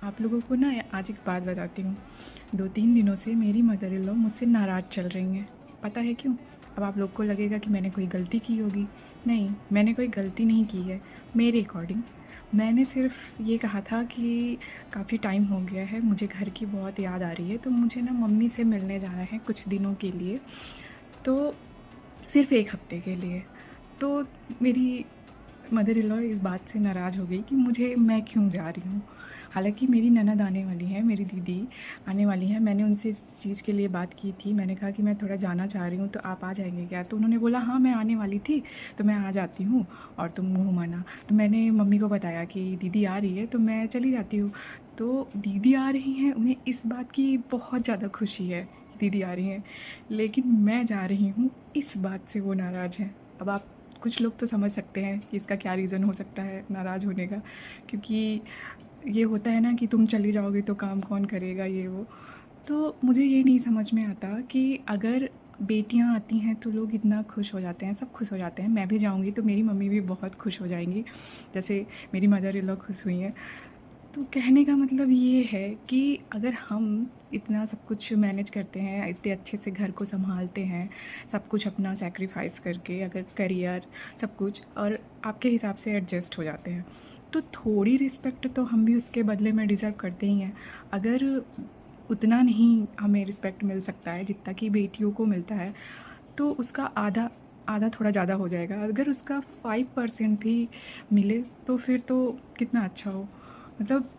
आप लोगों को ना आज एक बात बताती हूँ। 2-3 दिनों से मेरी मदर इन लॉ मुझसे नाराज़ चल रही हैं। पता है क्यों? अब आप लोग को लगेगा कि मैंने कोई गलती की होगी। नहीं, मैंने कोई गलती नहीं की है। मेरे अकॉर्डिंग मैंने सिर्फ़ ये कहा था कि काफ़ी टाइम हो गया है, मुझे घर की बहुत याद आ रही है, तो मुझे ना मम्मी से मिलने जाना है कुछ दिनों के लिए। तो सिर्फ़ 1 हफ़्ते के लिए। तो मेरी मदर इन लॉ इस बात से नाराज़ हो गई कि मैं क्यों जा रही हूँ। हालाँकि मेरी ननद आने वाली हैं, मेरी दीदी आने वाली हैं। मैंने उनसे इस चीज़ के लिए बात की थी। मैंने कहा कि मैं थोड़ा जाना चाह रही हूँ, तो आप आ जाएँगे क्या? तो उन्होंने बोला हाँ, मैं आने वाली थी, तो मैं आ जाती हूँ और तुम घूम आना। तो मैंने मम्मी को बताया कि दीदी आ रही है, तो मैं चली जाती हूँ। तो दीदी आ रही हैं, उन्हें इस बात की बहुत ज़्यादा खुशी है कि दीदी आ रही हैं। लेकिन मैं जा रही हूँ, इस बात से वो नाराज़ हैं। अब आप कुछ लोग तो समझ सकते हैं कि इसका क्या रीज़न हो सकता है नाराज़ होने का, क्योंकि ये होता है ना कि तुम चली जाओगी तो काम कौन करेगा, ये वो। तो मुझे ये नहीं समझ में आता कि अगर बेटियां आती हैं तो लोग इतना खुश हो जाते हैं, सब खुश हो जाते हैं। मैं भी जाऊंगी तो मेरी मम्मी भी बहुत खुश हो जाएंगी, जैसे मेरी मदर इन लॉ खुश हुई हैं। तो कहने का मतलब ये है कि अगर हम इतना सब कुछ मैनेज करते हैं, इतने अच्छे से घर को सँभालते हैं, सब कुछ अपना सैक्रिफ़ाइस करके, अगर करियर सब कुछ और आपके हिसाब से एडजस्ट हो जाते हैं, तो थोड़ी रिस्पेक्ट तो हम भी उसके बदले में डिज़र्व करते ही हैं। अगर उतना नहीं हमें रिस्पेक्ट मिल सकता है जितना कि बेटियों को मिलता है, तो उसका आधा आधा थोड़ा ज़्यादा हो जाएगा। अगर उसका 5% भी मिले तो फिर तो कितना अच्छा हो। मतलब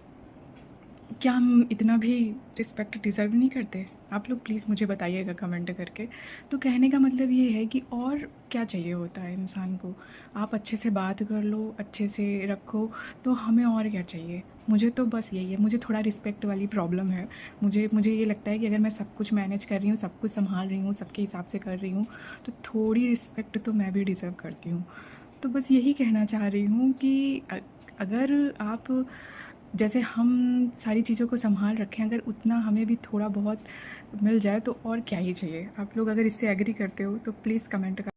क्या हम इतना भी रिस्पेक्ट डिज़र्व नहीं करते? आप लोग प्लीज़ मुझे बताइएगा कमेंट करके। तो कहने का मतलब ये है कि और क्या चाहिए होता है इंसान को? आप अच्छे से बात कर लो, अच्छे से रखो, तो हमें और क्या चाहिए? मुझे तो बस यही है, मुझे थोड़ा रिस्पेक्ट वाली प्रॉब्लम है। मुझे ये लगता है कि अगर मैं सब कुछ मैनेज कर रही हूँ, सब कुछ सँभाल रही हूँ, सबके हिसाब से कर रही हूँ, तो थोड़ी रिस्पेक्ट तो मैं भी डिज़र्व करती हूँ। तो बस यही कहना चाह रही हूँ कि अगर आप जैसे हम सारी चीज़ों को सँभाल रखें, अगर उतना हमें भी थोड़ा बहुत मिल जाए तो और क्या ही चाहिए। आप लोग अगर इससे एग्री करते हो तो प्लीज़ कमेंट कर